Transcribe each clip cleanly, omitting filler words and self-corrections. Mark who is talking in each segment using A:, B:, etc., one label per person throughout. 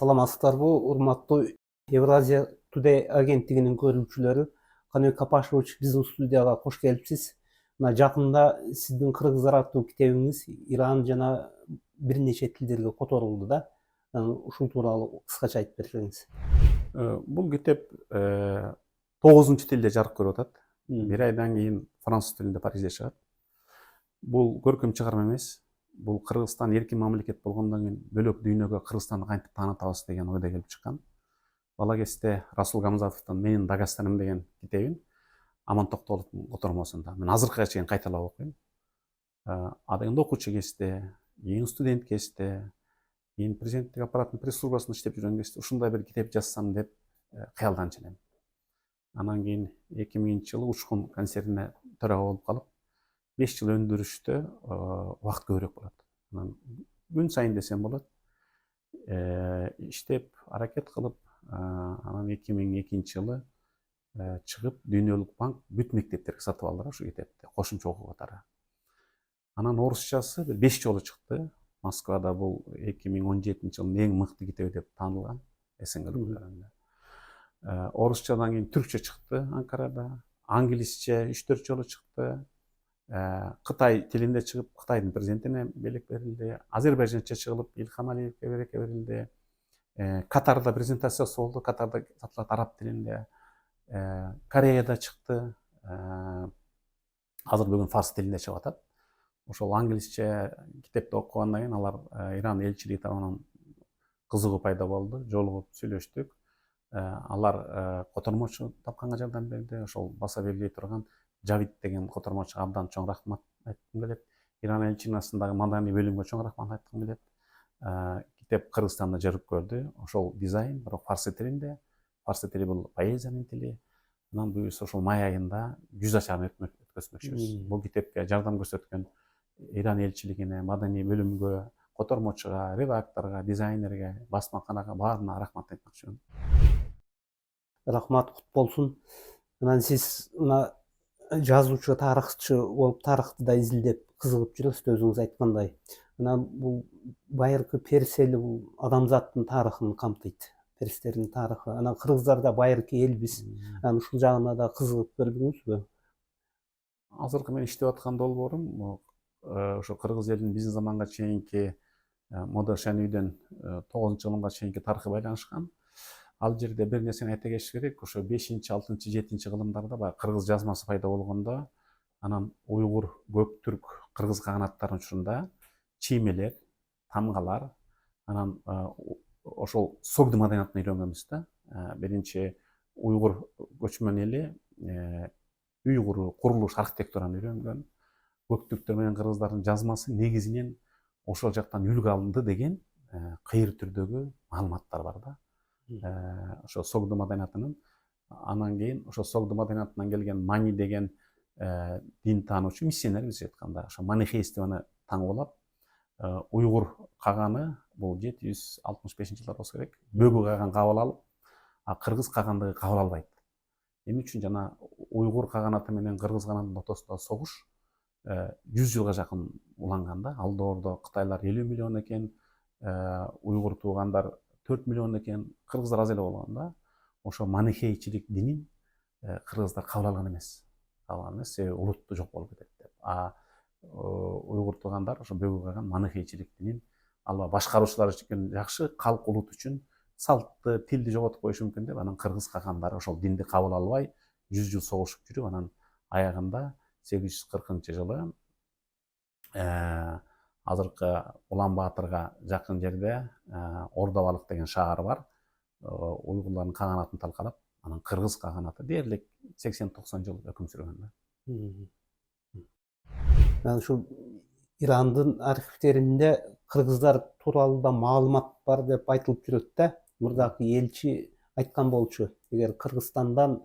A: Саламатсыздарбы, урматтуу Евразия Today агенттигинин көрүүчүлөрү. Каныбек Капашович биздин студияга кош келипсиз. Мына жакында сиздин Кыргыздар аттуу китебиңиз Иран жана бир нече тилдерге которулду да. Ушул тууралуу кыскача айтып берсеңиз.
B: Бул китеп 9 тилде жарык көрүп атат. Бир айдан кийин француз тилинде Парижде чыгат. Бул көркөм чыгарма эмес. Бул Кыргызстан эркин мамлекет болгондон кийин бөлөк дүйнөгө Кыргызстанды кантип таанытабыз деген ойдо келип чыккан. Бала кезде Расул Гамзатовдун Менин Дагестаным деген китебин Аман Токтогуловдун котормосунда мен азыркыга чейин кайталап окуйм. Адегенде окуучу кезде, кийин студент кезде, кийин президенттик аппараттын пресс-службасында иштеп жүргөн кезде ушундай бир китеп жазсам деп кыялданчу элем. Анан кийин 2000-жылы Учкун концертине төрага болуп калып, 5 жыл өндүрүштө убакыт көбүрөөк болот. Анан күн сайын десем болот. Иштеп, аракет кылып, анан 2002-жылы чыгып, Дүйнөлүк банк бүт мектептерге сатып алды ушу китепти, кошумча окуу катары. Анан орусчасы 5 жолу чыкты. Москвада бул 2017-жылдын эң мыкты китеби деп таанылган СНГ өлкөлөрүндө. Орусчадан кийин түркчө чыкты Анкарада, англисче 3-4 жолу чыкты. Кытай тилинде чыгып, Кытайдын президентине белек берилди. Азербайжанча чыгылып, Илхам Алиевке береке берилди. Катарда презентациясы болду, Катарда сатылат араб тилинде. Кореяда чыкты. Азыр бүгүн фарс тилинде чыгып атат. Ошол англисче китепти окугандан кийин алар Иран элчилиги тарабынан кызыгуу пайда болду, жолугуп сүйлөштүк. Алар котормочу тапканга жардам берди. Ошол баса белгилей турган Жавид деген котормочуга абдан чоң рахмат айткым келет. Иран элчинасындагы маданий бөлүмгө чоң рахмат айткым келет. Китеп Кыргызстанда жарык көрдү. Ошол дизайн бирок фарсы тилинде. Фарсы тили бул поэзиянын тили. Анан буюрса ошол май айында 100 ашарын өткөзмөкчүбүз. Бул китепке жардам көрсөткөн Иран элчилигине, маданий бөлүмгө, котормочуга, редакторго, дизайнерге, басмаканага баарына рахмат айтмакчымын.
A: Рахмат кут болсун. Анан сиз мына жазуучу, тарыхчы болуп, тарыхты да изилдеп кызыгып жүрөсүз өзүңүз айткандай. Анан бул байыркы персели бул адамзаттын тарыхын камтыйт. Перстердин тарыхы. Анан кыргыздар да байыркы элбиз. Анан ушул жагына да кызыгып көрдүңүзбү?
B: Азыркы мен иштеп аткан долбоорум ошо кыргыз элинин биздин заманга чейинки Мода Шенүйдөн 9-кылымга чейинки тарыхы байланышкан. Ал жерде бир нерсени айта кетиш керек. Ошо 5-6, 7 кылымдарда баягы кыргыз жазмасы пайда болгондо, анан уйгур, көк түрк, кыргыз каганаттарынын учурунда чиймелер, тамгалар, анан ошол согду маданиятын үйрөнгөнбүз да. Биринчи уйгур көчмөн эли үй куруу, курулуш, архитектураны үйрөнгөн. Көк түрктөр менен кыргыздардын жазмасы негизинен ошол жактан үлгү алынды деген кыйыр түрдөгү маалыматтар бар да. Ошо согду маданиятынын, анан кийин ошо согду маданиятынан келген Мани деген дин таануучу миссионер бизче айтканда, ошо манихействону таңуулап, уйгур каганы бул 765-жылдар болсо керек, бөгү каган кабыл алып, кыргыз кагандыгы кабыл албайт. Эмне үчүн жана уйгур каганаты менен кыргыз каганатынын ортосунда согуш 100 жылга жакын уланган да. Ал доордо кытайлар 50 миллион экен, уйгур туугандар 4 миллион экен, кыргыздар аз эле болгон да. Ошо манихейчилик динин кыргыздар кабыл алган эмес. Себеби улутту жок болуп кетет деп. Уйгур туугандар ошо бөгү каган манихейчилик динин алба башкаруучулар үчүн жакшы, калк улут үчүн салтты, тилди жоготуп коюшу мүмкүн деп, анан кыргыз кагандар ошол динди кабыл албай 100 жыл согушуп жүрүп, анан аягында 840-жылы азыркы Улан Баатырга жакын жерде Ордабалык деген шаар бар. Уйгурлардын каганатын талкалап, анан кыргыз каганаты дээрлик 80-90 жыл өкүм сүргөн да.
A: Анан ушул Ирандын архивтеринде кыргыздар тууралуу да маалымат бар деп айтылып жүрөт да. Мурдакы элчи айткан болчу, эгер Кыргызстандан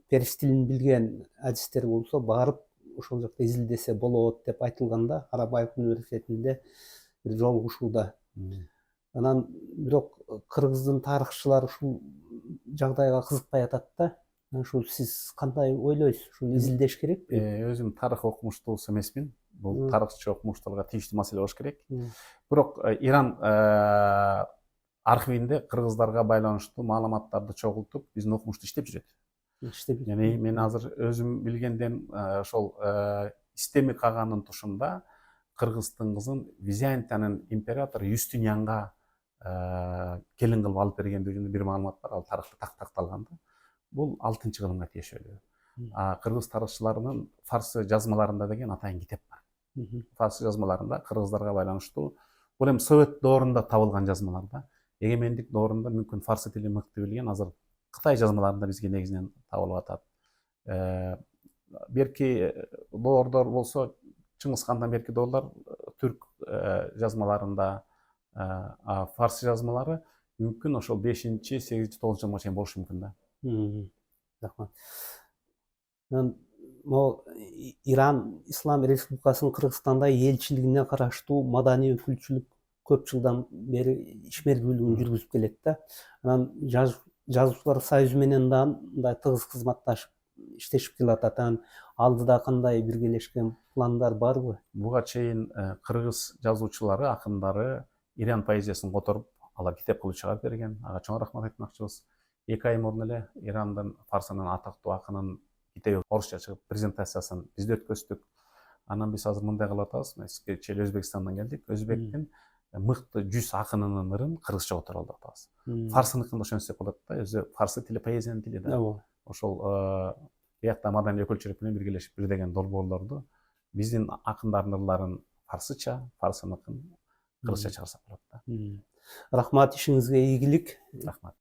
A: перс тилин билген адистер болсо, барып ошол жакта изилдесе болот деп айтылганда, Карабаев университетинде бир жолугушууда. Анан бирок кыргыздын тарыхчылары ушул жагдайга кызыкпай атат да. Ушул сиз кандай ойлойсуз? Ушуну изилдеш керекпи?
B: Өзүм тарых окумуштуусу эмесмин. Бул тарыхчы окумуштууларга тийиштүү маселе болуш керек. Бирок Иран архивинде кыргыздарга байланыштуу маалыматтарды чогултуп биздин окумушту иштеп жүрөт. Яни мен азыр өзүм билгенден ошол Истемик аганын тушунда кыргыздын кызын Византиянын императору Юстинианга келин кылып алып бергендиги жөнүндө бир маалымат бар. Ал тарыхта такталган да. Бул 6-кылымга тиешелүү. Кыргыз тарыхчыларынын фарсы жазмаларында деген атайын китеп бар. Фарсы жазмаларында кыргыздарга байланыштуу бул эми совет доорунда табылган жазмалар да. Эгемендик доорунда мүмкүн фарсы тили мыкты билген азыр Кытай жазмаларында бизге негизинен табылып атат. Берки доордор болсо Чыңгыз хандан берки доорлар түрк жазмаларында, фарсы жазмалары мүмкүн ошол 5-8, 9 жылга чейин болушу мүмкүн да.
A: Рахмат. Могу Иран Ислам Республикасынын Кыргызстанда элчилигине караштуу маданий өкүлчүлүк көп жылдан бери ишмердүүлүгүн жүргүзүп келет да. Анан жазуучулар союзу менен да мындай тыгыз кызматташып иштешип келатат. Анан алдыда кандай биргелешкен пландар барбы?
B: Буга чейин кыргыз жазуучулары, акындары Иран поэзиясын которуп, алар китеп кылып чыгарып берген. Ага чоң рахмат айтмакчыбыз. 2 ай мурун эле Ирандын фарсынын атактуу акынын китеби орусча чыгып, презентациясын бизде өткөздүк. Анан биз азыр мындай кылып атабыз. Мисалы Өзбекстандан келдик. Өзбектин мыкты 100 акынынын ырын кыргызча которуп алып атабыз. Фарсыныкын ошентсек болот да. Өзү фарсы тили поэзиянын тили да. Ошол биякта маданий өкүлчүлүк менен биргелешип бир деген долбоорлорду биздин акындардын ырларын фарсыча, фарсыныкын кыргызча чыгарсак болот да.
A: Рахмат, ишиңизге ийгилик.
B: Рахмат.